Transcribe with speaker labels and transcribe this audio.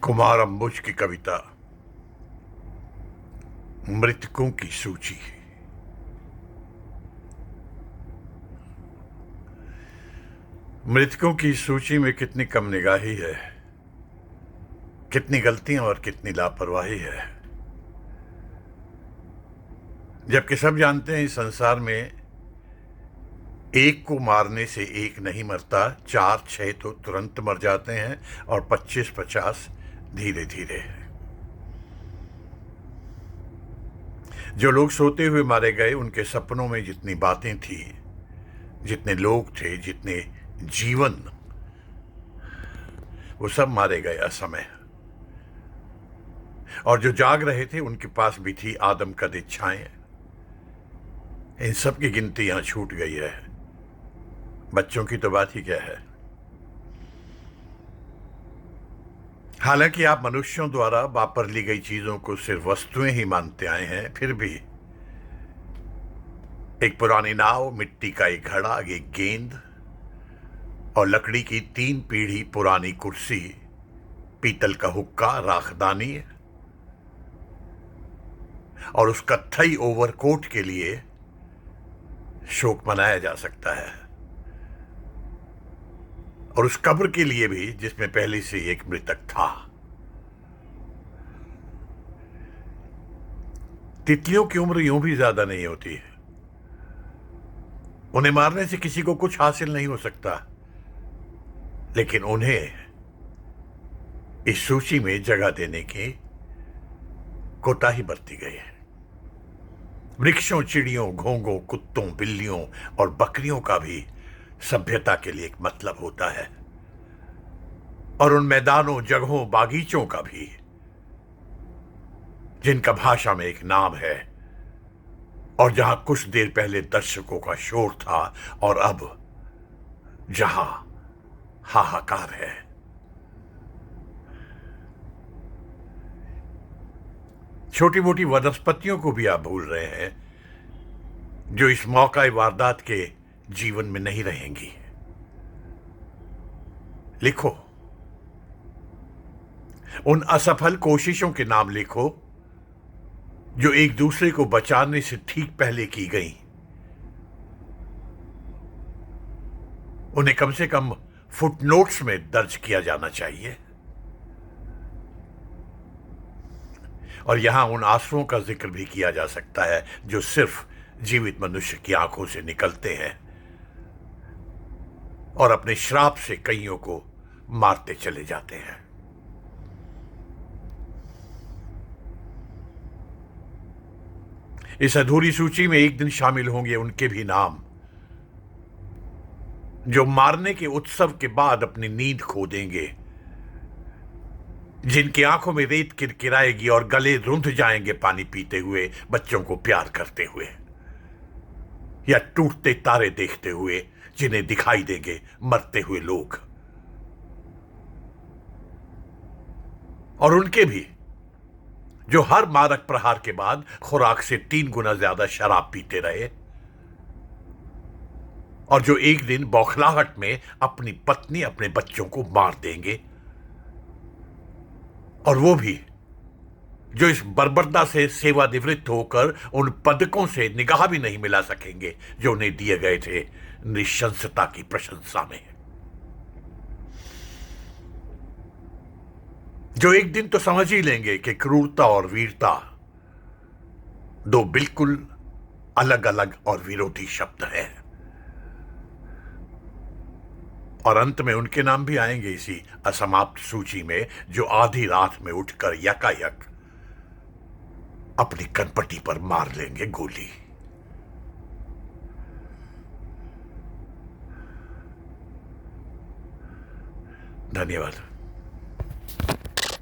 Speaker 1: कुमार अंबुज की कविता मृतकों की सूची। मृतकों की सूची में कितनी कम निगाही है, कितनी गलतियां और कितनी लापरवाही है। जबकि सब जानते हैं इस संसार में एक को मारने से एक नहीं मरता, 4-6 तो तुरंत मर जाते हैं और 25-50 धीरे धीरे। जो लोग सोते हुए मारे गए, उनके सपनों में जितनी बातें थी, जितने लोग थे, जितने जीवन, वो सब मारे गए असमय। और जो जाग रहे थे उनके पास भी थी आदमकद इच्छाएं। इन सब की गिनती यहां छूट गई है। बच्चों की तो बात ही क्या है। हालांकि आप मनुष्यों द्वारा वापर ली गई चीजों को सिर्फ वस्तुएं ही मानते आए हैं, फिर भी एक पुरानी नाव, मिट्टी का एक घड़ा, एक गेंद और लकड़ी की 3 पीढ़ी पुरानी कुर्सी, पीतल का हुक्का, राखदानी और उस कत्थई ओवरकोट के लिए शोक मनाया जा सकता है। और उस कब्र के लिए भी जिसमें पहले से एक मृतक था। तितलियों की उम्र यूं भी ज्यादा नहीं होती है। उन्हें मारने से किसी को कुछ हासिल नहीं हो सकता, लेकिन उन्हें इस सूची में जगह देने की कोताही बरती गई है। वृक्षों, चिड़ियों, घोंघों, कुत्तों, बिल्लियों और बकरियों का भी सभ्यता के लिए एक मतलब होता है। और उन मैदानों, जगहों, बागीचों का भी, जिनका भाषा में एक नाम है और जहां कुछ देर पहले दर्शकों का शोर था और अब जहां हाहाकार है। छोटी मोटी वनस्पतियों को भी आप भूल रहे हैं, जो इस मौका वारदात के जीवन में नहीं रहेंगी। लिखो, उन असफल कोशिशों के नाम लिखो जो एक दूसरे को बचाने से ठीक पहले की गई। उन्हें कम से कम फुटनोट्स में दर्ज किया जाना चाहिए। और यहां उन आंसुओं का जिक्र भी किया जा सकता है जो सिर्फ जीवित मनुष्य की आंखों से निकलते हैं और अपने श्राप से कईयों को मारते चले जाते हैं। इस अधूरी सूची में एक दिन शामिल होंगे उनके भी नाम जो मारने के उत्सव के बाद अपनी नींद खो देंगे, जिनकी आंखों में रेत किरकिराएगी और गले रुंध जाएंगे पानी पीते हुए, बच्चों को प्यार करते हुए, या टूटते तारे देखते हुए जिन्हें दिखाई देंगे मरते हुए लोग। और उनके भी जो हर मारक प्रहार के बाद खुराक से 3 गुना ज्यादा शराब पीते रहे और जो एक दिन बौखलाहट में अपनी पत्नी, अपने बच्चों को मार देंगे। और वो भी जो इस बर्बरता से सेवानिवृत्त होकर उन पदकों से निगाह भी नहीं मिला सकेंगे जो उन्हें दिए गए थे निशंसता की प्रशंसा में। जो एक दिन तो समझ ही लेंगे कि क्रूरता और वीरता 2 बिल्कुल अलग अलग और विरोधी शब्द हैं। और अंत में उनके नाम भी आएंगे इसी असमाप्त सूची में, जो आधी रात में उठकर यकायक अपनी कनपटी पर मार लेंगे गोली। धन्यवाद।